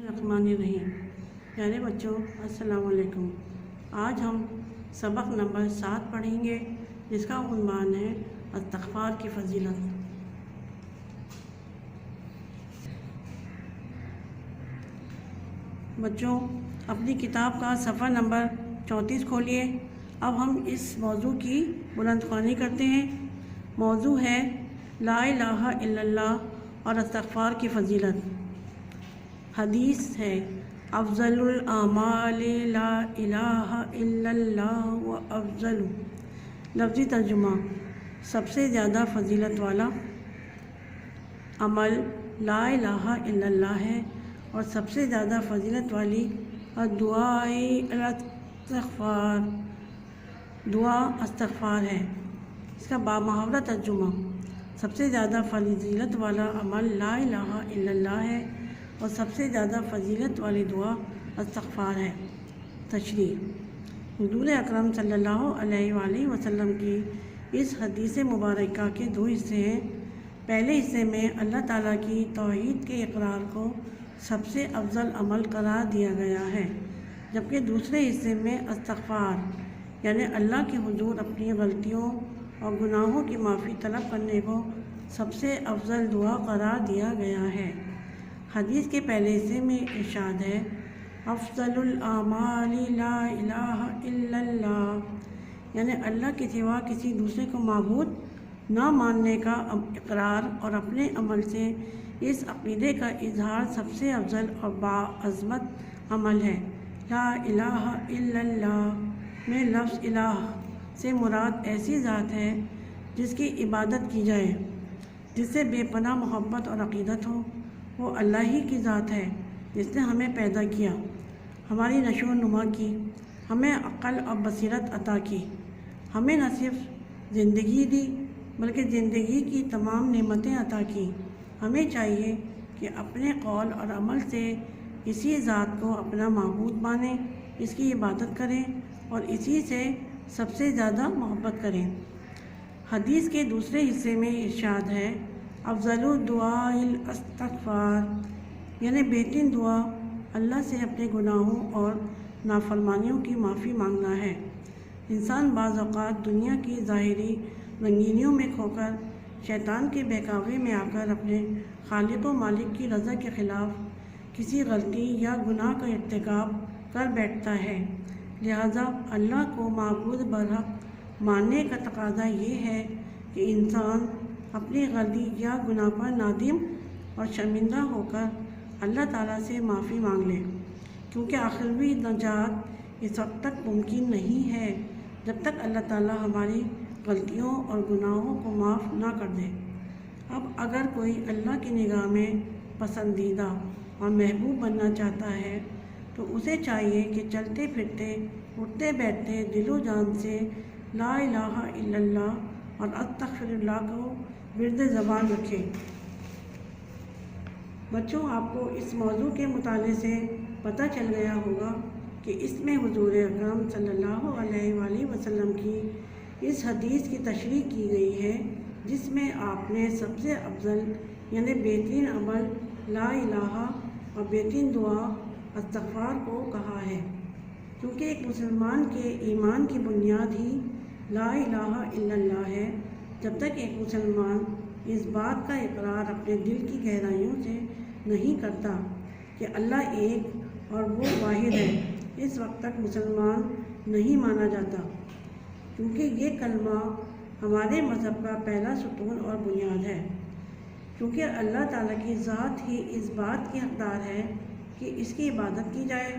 الرحمن الرحیم۔ پیارے بچوں السلام علیکم۔ آج ہم سبق نمبر 7 پڑھیں گے جس کا عنوان ہے استغفار کی فضیلت۔ بچوں اپنی کتاب کا صفحہ نمبر 34 کھولیے۔ اب ہم اس موضوع کی بلند خوانی کرتے ہیں۔ موضوع ہے لا الہ الا اللہ اور استغفار کی فضیلت۔ حدیث ہے افضل الاعمال لا الہ الا اللہ و افضل، لفظی ترجمہ سب سے زیادہ فضیلت والا عمل لا الہ الا اللہ ہے اور سب سے زیادہ فضیلت والی دعا استغفار ہے۔ اس کا بامحاورہ ترجمہ سب سے زیادہ فضیلت والا عمل لا الہ الا اللہ ہے اور سب سے زیادہ فضیلت والی دعا استغفار ہے۔ تشریح: حضور اکرم صلی اللہ علیہ وآلہ وسلم کی اس حدیث مبارکہ کے 2 حصے ہیں۔ پہلے حصے میں اللہ تعالیٰ کی توحید کے اقرار کو سب سے افضل عمل قرار دیا گیا ہے، جبکہ دوسرے حصے میں استغفار یعنی اللہ کے حضور اپنی غلطیوں اور گناہوں کی معافی طلب کرنے کو سب سے افضل دعا قرار دیا گیا ہے۔ حدیث کے پہلے حصے میں ارشاد ہے افضل الاعمال لا الہ الا اللہ، یعنی اللہ کے سوا کسی دوسرے کو معبود نہ ماننے کا اقرار اور اپنے عمل سے اس عقیدے کا اظہار سب سے افضل اور باعظمت عمل ہے۔ لا الہ الا اللہ میں لفظ الہ سے مراد ایسی ذات ہے جس کی عبادت کی جائے، جس سے بے پناہ محبت اور عقیدت ہو۔ وہ اللہ ہی کی ذات ہے جس نے ہمیں پیدا کیا، ہماری نشو و نما کی، ہمیں عقل اور بصیرت عطا کی، ہمیں نہ صرف زندگی دی بلکہ زندگی کی تمام نعمتیں عطا کی۔ ہمیں چاہیے کہ اپنے قول اور عمل سے اسی ذات کو اپنا معبود مانیں، اس کی عبادت کریں اور اسی سے سب سے زیادہ محبت کریں۔ حدیث کے دوسرے حصے میں ارشاد ہے افضل الدعاء الاستغفار، یعنی بہترین دعا اللہ سے اپنے گناہوں اور نافرمانیوں کی معافی مانگنا ہے۔ انسان بعض اوقات دنیا کی ظاہری رنگینیوں میں کھو کر شیطان کے بہکاوے میں آ کر اپنے خالق و مالک کی رضا کے خلاف کسی غلطی یا گناہ کا ارتکاب کر بیٹھتا ہے۔ لہذا اللہ کو معبود برحق ماننے کا تقاضا یہ ہے کہ انسان اپنی غلطی یا گناہ پر نادم اور شرمندہ ہو کر اللہ تعالیٰ سے معافی مانگ لے، کیونکہ آخری نجات اس وقت تک ممکن نہیں ہے جب تک اللہ تعالیٰ ہماری غلطیوں اور گناہوں کو معاف نہ کر دے۔ اب اگر کوئی اللہ کی نگاہ میں پسندیدہ اور محبوب بننا چاہتا ہے تو اسے چاہیے کہ چلتے پھرتے اٹھتے بیٹھتے دل و جان سے لا الہ الا اللہ اور استغفر اللہ کو ورد زبان رکھے۔ بچوں آپ کو اس موضوع کے مطالعے سے پتہ چل گیا ہوگا کہ اس میں حضور اکرم صلی اللہ علیہ وآلہ وسلم کی اس حدیث کی تشریح کی گئی ہے جس میں آپ نے سب سے افضل یعنی بہترین عمل لا الہ اور بہترین دعا استغفار کو کہا ہے، کیونکہ ایک مسلمان کے ایمان کی بنیاد ہی لا الہ الا اللہ ہے۔ جب تک ایک مسلمان اس بات کا اقرار اپنے دل کی گہرائیوں سے نہیں کرتا کہ اللہ ایک اور وہ واحد ہے، اس وقت تک مسلمان نہیں مانا جاتا، کیونکہ یہ کلمہ ہمارے مذہب کا پہلا ستون اور بنیاد ہے۔ کیونکہ اللہ تعالیٰ کی ذات ہی اس بات کی حقدار ہے کہ اس کی عبادت کی جائے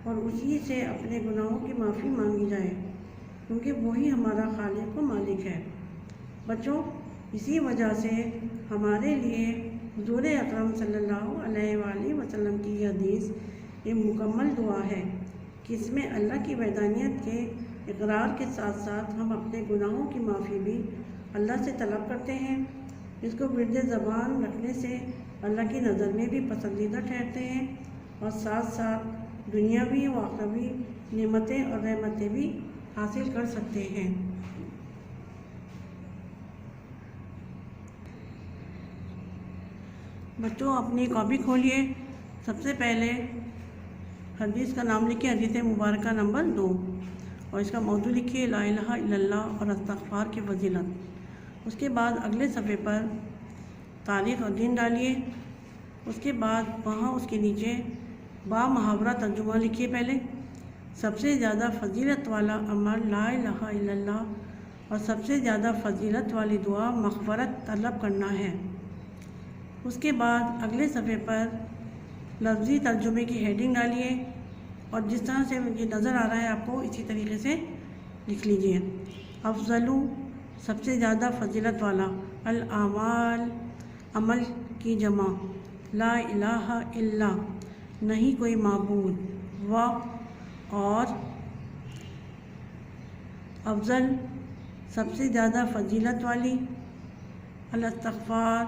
اور اسی سے اپنے گناہوں کی معافی مانگی جائے، کیونکہ وہی ہمارا خالق و مالک ہے۔ بچوں اسی وجہ سے ہمارے لیے حضور اکرم صلی اللہ علیہ وآلہ وسلم کی یہ حدیث ایک مکمل دعا ہے کہ اس میں اللہ کی وحدانیت کے اقرار کے ساتھ ساتھ ہم اپنے گناہوں کی معافی بھی اللہ سے طلب کرتے ہیں۔ اس کو ورد زبان رکھنے سے اللہ کی نظر میں بھی پسندیدہ ٹھہرتے ہیں اور ساتھ ساتھ دنیاوی و اخروی نعمتیں اور رحمتیں بھی حاصل کر سکتے ہیں۔ بچوں اپنی کاپی کھولیے سب سے پہلے حدیث کا نام لکھیں، حدیث مبارکہ نمبر 2، اور اس کا موضوع لکھیے لا الہ الا اللہ اور استغفار کی فضیلت۔ اس کے بعد اگلے صفحے پر تاریخ اور دن ڈالیے۔ اس کے بعد وہاں اس کے نیچے با محاورہ ترجمہ لکھیے۔ پہلے سب سے زیادہ فضیلت والا عمل لا الہ الا اللہ اور سب سے زیادہ فضیلت والی دعا مغفرت طلب کرنا ہے۔ اس کے بعد اگلے صفحے پر لفظی ترجمے کی ہیڈنگ ڈالیے، اور جس طرح سے یہ نظر آ رہا ہے آپ کو اسی طریقے سے لکھ لیجیے۔ افضل سب سے زیادہ فضیلت والا، الاعمال عمل کی جمع، لا الہ الا نہیں کوئی معبود، و اور افضل سب سے زیادہ فضیلت والی، الاستغفار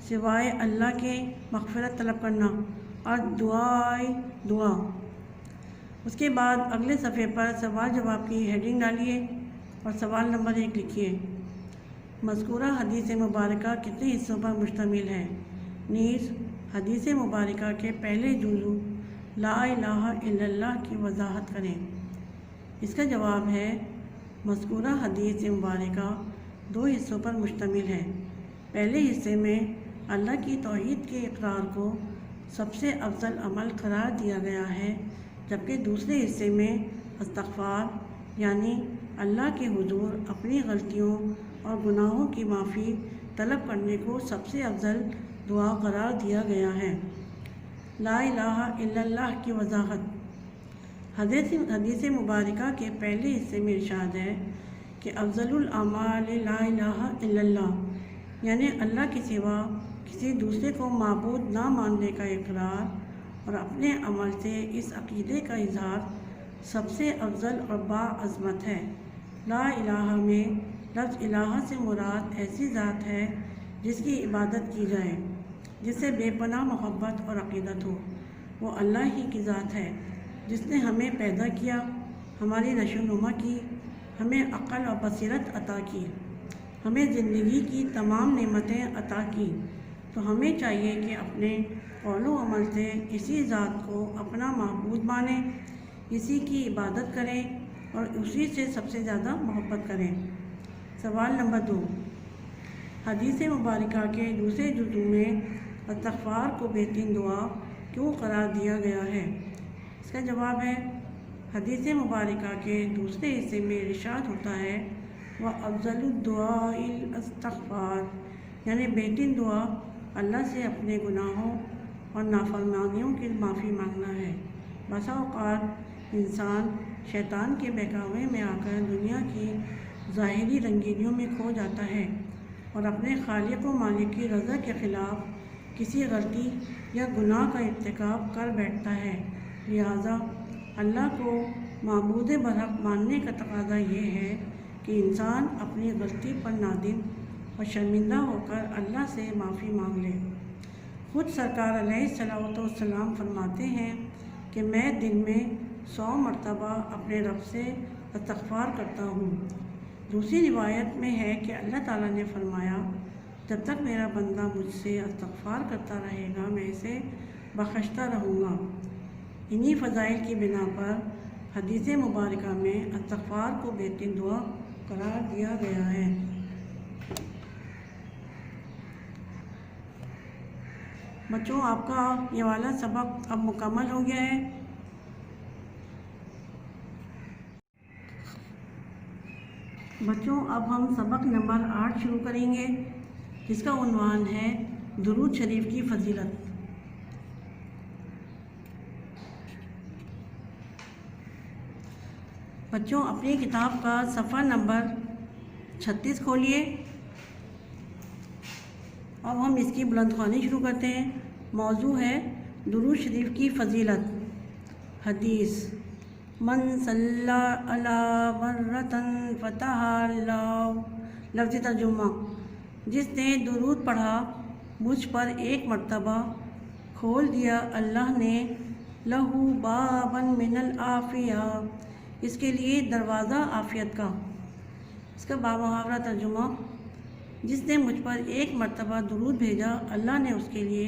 سوائے اللہ کے مغفرت طلب کرنا، اور دعا۔ اس کے بعد اگلے صفحے پر سوال جواب کی ہیڈنگ ڈالیے اور سوال نمبر 1 لکھیے۔ مذکورہ حدیث مبارکہ کتنے حصوں پر مشتمل ہے؟ نیز حدیث مبارکہ کے پہلے جزو لا الہ الا اللہ کی وضاحت کریں۔ اس کا جواب ہے مذکورہ حدیث مبارکہ 2 حصوں پر مشتمل ہے۔ پہلے حصے میں اللہ کی توحید کے اقرار کو سب سے افضل عمل قرار دیا گیا ہے، جبکہ دوسرے حصے میں استغفار یعنی اللہ کے حضور اپنی غلطیوں اور گناہوں کی معافی طلب کرنے کو سب سے افضل دعا قرار دیا گیا ہے۔ لا الہ الا اللہ کی وضاحت۔ حدیث مبارکہ کے پہلے حصے میں ارشاد ہے کہ افضل الاعمال لا الہ الا اللہ، یعنی اللہ کے سوا کسی دوسرے کو معبود نہ ماننے کا اقرار اور اپنے عمل سے اس عقیدے کا اظہار سب سے افضل اور باعظمت ہے۔ لا الہ میں لفظ الہ سے مراد ایسی ذات ہے جس کی عبادت کی جائے، جس سے بے پناہ محبت اور عقیدت ہو۔ وہ اللہ ہی کی ذات ہے جس نے ہمیں پیدا کیا، ہماری نشو و نما کی، ہمیں عقل اور بصیرت عطا کی، ہمیں زندگی کی تمام نعمتیں عطا کی۔ تو ہمیں چاہیے کہ اپنے قول و عمل سے اسی ذات کو اپنا معبود مانیں، اسی کی عبادت کریں اور اسی سے سب سے زیادہ محبت کریں۔ سوال نمبر 2، حدیث مبارکہ کے دوسرے جزو میں استغفار کو بہترین دعا کیوں قرار دیا گیا ہے؟ اس کا جواب ہے حدیث مبارکہ کے دوسرے حصے میں ارشاد ہوتا ہے وَأَفْضَلُ الدُّعَاءِ الْاِسْتِغْفَارُ، یعنی بہترین دعا اللہ سے اپنے گناہوں اور نافرمانیوں کی معافی مانگنا ہے۔ بسا اوقات انسان شیطان کے بہکاوے میں آ کر دنیا کی ظاہری رنگینیوں میں کھو جاتا ہے اور اپنے خالق و مالک کی رضا کے خلاف کسی غلطی یا گناہ کا ارتکاب کر بیٹھتا ہے۔ لہٰذا اللہ کو معبود برحق ماننے کا تقاضا یہ ہے کہ انسان اپنی غلطی پر نادم اور شرمندہ ہو کر اللہ سے معافی مانگ لے۔ خود سرکار علیہ الصلوۃ والسلام فرماتے ہیں کہ میں دن میں 100 مرتبہ اپنے رب سے استغفار کرتا ہوں۔ دوسری روایت میں ہے کہ اللہ تعالیٰ نے فرمایا جب تک میرا بندہ مجھ سے استغفار کرتا رہے گا میں اسے بخشتا رہوں گا۔ انہی فضائل کی بنا پر حدیث مبارکہ میں استغفار کو بہترین دعا قرار دیا گیا ہے۔ بچوں، آپ کا یہ والا سبق اب مکمل ہو گیا ہے۔ بچوں، اب ہم سبق نمبر 8 شروع کریں گے، جس کا عنوان ہے درود شریف کی فضیلت۔ بچوں، اپنی کتاب کا صفحہ نمبر 36 کھولیے۔ اب ہم اس کی بلند خوانی شروع کرتے ہیں۔ موضوع ہے درود شریف کی فضیلت۔ حدیث من صلی علی مرۃ فتح اللہ، لفظی ترجمہ جس نے درود پڑھا مجھ پر ایک مرتبہ کھول دیا اللہ نے لہو بابا من العافیہ، اس کے لیے دروازہ عافیت کا۔ اس کا بامحاورہ ترجمہ جس نے مجھ پر ایک مرتبہ درود بھیجا اللہ نے اس کے لیے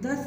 10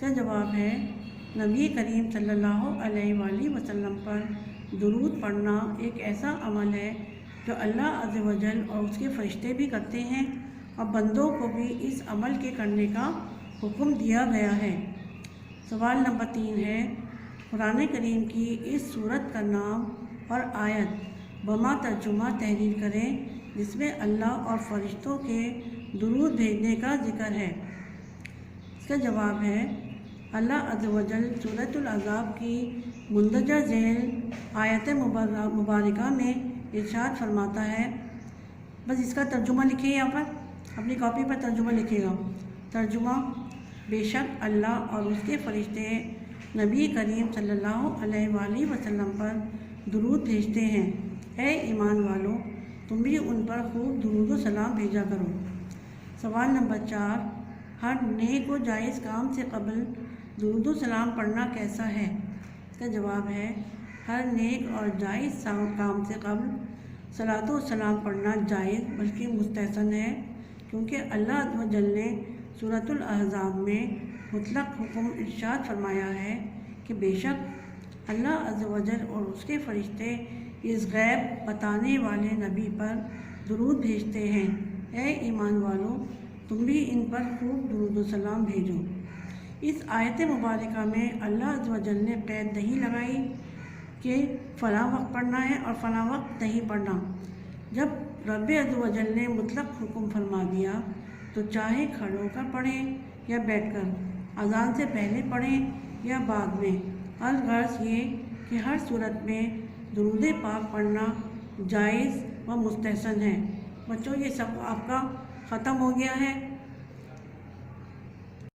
اس کا جواب ہے نبی کریم صلی اللہ علیہ وآلہ وسلم پر درود پڑھنا ایک ایسا عمل ہے جو اللہ عز و جل اور اس کے فرشتے بھی کرتے ہیں اور بندوں کو بھی اس عمل کے کرنے کا حکم دیا گیا ہے۔ سوال نمبر 3 ہے قرآن کریم کی اس صورت کا نام اور آیت بما ترجمہ تحریر کریں جس میں اللہ اور فرشتوں کے درود بھیجنے کا ذکر ہے۔ اس کا جواب ہے اللہ عز و جل سورۃ الاحزاب کی مندرجہ ذیل آیت مبارکہ میں ارشاد فرماتا ہے، بس اس کا ترجمہ لکھیے، یہاں پر اپنی کاپی پر ترجمہ لکھیے گا۔ ترجمہ: بے شک اللہ اور اس کے فرشتے نبی کریم صلی اللہ علیہ وآلہ وسلم پر درود بھیجتے ہیں، اے ایمان والو تم بھی ان پر خوب درود و سلام بھیجا کرو۔ سوال نمبر 4 ہر نیک و جائز کام سے قبل درود و سلام پڑھنا کیسا ہے؟ اس کا جواب ہے ہر نیک اور جائز کام سے قبل صلاۃ و سلام پڑھنا جائز بلکہ مستحسن ہے، کیونکہ اللہ عز و جل نے سورۃ الاحزاب میں مطلق حکم ارشاد فرمایا ہے کہ بے شک اللہ عز و جل اور اس کے فرشتے اس غیب بتانے والے نبی پر درود بھیجتے ہیں، اے ایمان والو تم بھی ان پر خوب درود و سلام بھیجو۔ اس آیت مبارکہ میں اللہ عز و جل نے قید نہیں لگائی کہ فلاں وقت پڑھنا ہے اور فلاں وقت نہیں پڑھنا۔ جب رب عز و جل نے مطلق حکم فرما دیا تو چاہے کھڑے ہو کر پڑھیں یا بیٹھ کر، اذان سے پہلے پڑھیں یا بعد میں، الغرض یہ کہ ہر صورت میں درود پاک پڑھنا جائز و مستحسن ہے۔ بچوں یہ سب آپ کا ختم ہو گیا ہے۔